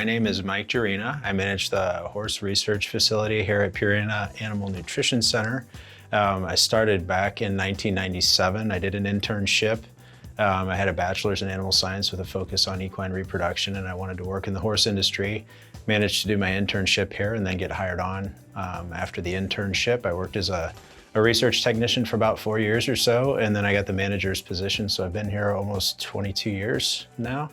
My name is Mike Jerina. I manage the horse research facility here at Purina Animal Nutrition Center. I started back in 1997. I did an internship. I had a bachelor's in animal science with a focus on equine reproduction, and I wanted to work in the horse industry. Managed to do my internship here and then get hired on. After the internship, I worked as a research technician for about 4 years or so, and then I got the manager's position, so I've been here almost 22 years now.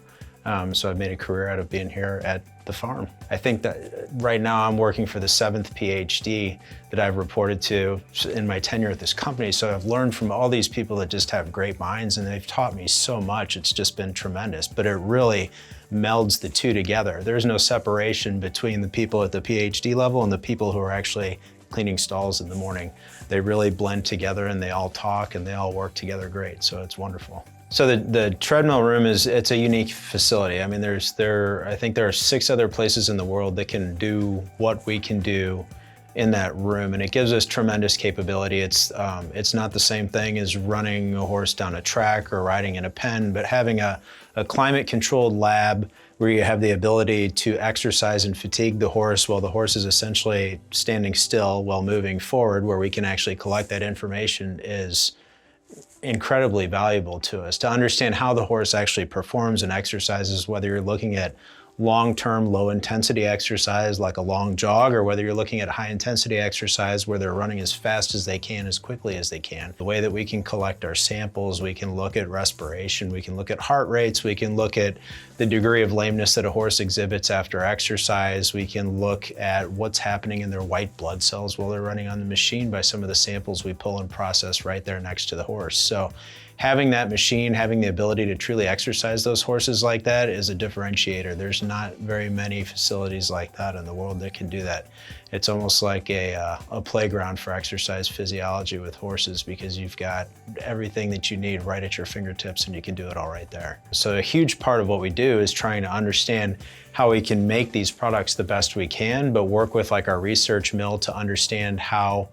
So I've made a career out of being here at the farm. I think that right now I'm working for the 7th Ph.D. that I've reported to in my tenure at this company. So I've learned from all these people that just have great minds, and they've taught me so much. It's just been tremendous, but it really melds the two together. There's no separation between the people at the Ph.D. level and the people who are actually cleaning stalls in the morning. They really blend together, and they all talk and they all work together great. So it's wonderful. So the treadmill room it's a unique facility. I mean, I think there are 6 other places in the world that can do what we can do in that room, and it gives us tremendous capability. It's not the same thing as running a horse down a track or riding in a pen, but having a climate-controlled lab where you have the ability to exercise and fatigue the horse while the horse is essentially standing still while moving forward, where we can actually collect that information, is incredibly valuable to us to understand how the horse actually performs and exercises, whether you're looking at long-term low-intensity exercise like a long jog, or whether you're looking at high-intensity exercise where they're running as fast as they can, as quickly as they can. The way that we can collect our samples, we can look at respiration, we can look at heart rates, we can look at the degree of lameness that a horse exhibits after exercise, we can look at what's happening in their white blood cells while they're running on the machine by some of the samples we pull and process right there next to the horse. So having that machine, having the ability to truly exercise those horses like that is a differentiator. There's not very many facilities like that in the world that can do that. It's almost like a playground for exercise physiology with horses, because you've got everything that you need right at your fingertips and you can do it all right there. So a huge part of what we do is trying to understand how we can make these products the best we can, but work with like our research mill to understand how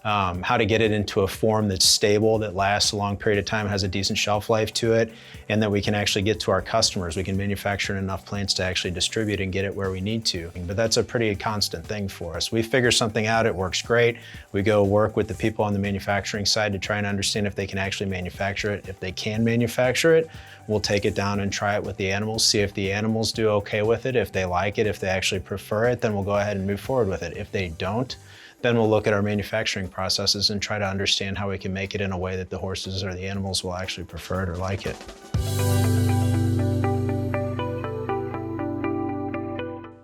to get it into a form that's stable, that lasts a long period of time, has a decent shelf life to it, and that we can actually get to our customers. We can manufacture in enough plants to actually distribute and get it where we need to. But that's a pretty constant thing for us. We figure something out, it works great. We go work with the people on the manufacturing side to try and understand if they can actually manufacture it. If they can manufacture it, we'll take it down and try it with the animals, see if the animals do okay with it. If they like it, if they actually prefer it, then we'll go ahead and move forward with it. If they don't, then we'll look at our manufacturing processes and try to understand how we can make it in a way that the horses or the animals will actually prefer it or like it.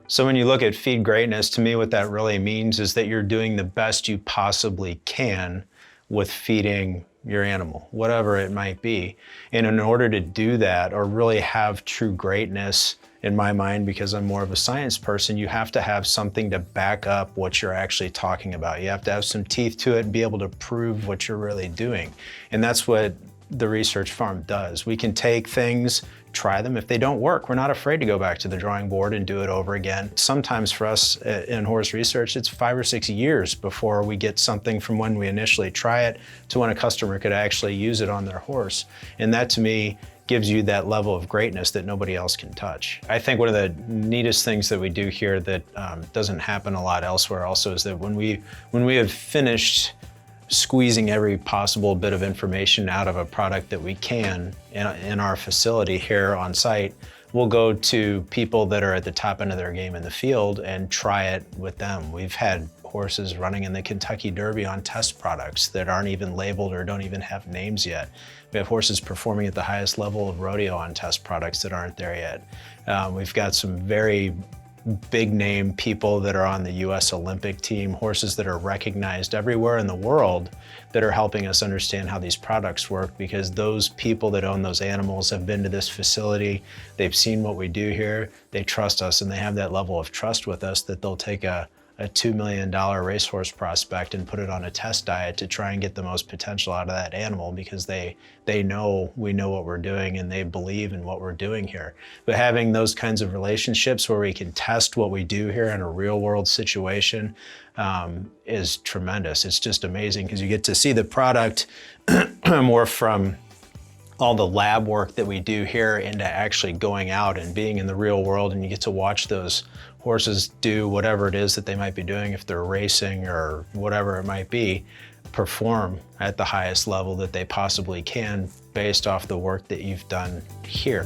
So when you look at feed greatness, to me what that really means is that you're doing the best you possibly can with feeding your animal, whatever it might be. And in order to do that, or really have true greatness, in my mind, because I'm more of a science person, you have to have something to back up what you're actually talking about. You have to have some teeth to it and be able to prove what you're really doing. And that's what the research farm does. We can take things, try them. If they don't work, we're not afraid to go back to the drawing board and do it over again. Sometimes for us in horse research, it's 5 or 6 years before we get something from when we initially try it to when a customer could actually use it on their horse. And that, to me, gives you that level of greatness that nobody else can touch. I think one of the neatest things that we do here that doesn't happen a lot elsewhere also is that when we have finished squeezing every possible bit of information out of a product that we can in our facility here on site, we'll go to people that are at the top end of their game in the field and try it with them. We've had horses running in the Kentucky Derby on test products that aren't even labeled or don't even have names yet. We have horses performing at the highest level of rodeo on test products that aren't there yet. We've got some very big name people that are on the US Olympic team, horses that are recognized everywhere in the world that are helping us understand how these products work, because those people that own those animals have been to this facility, they've seen what we do here, they trust us, and they have that level of trust with us that they'll take a $2 million racehorse prospect and put it on a test diet to try and get the most potential out of that animal, because they know we know what we're doing and they believe in what we're doing here. But having those kinds of relationships where we can test what we do here in a real world situation is tremendous. It's just amazing, because you get to see the product more from all the lab work that we do here into actually going out and being in the real world, and you get to watch those horses do whatever it is that they might be doing, if they're racing or whatever it might be, perform at the highest level that they possibly can based off the work that you've done here.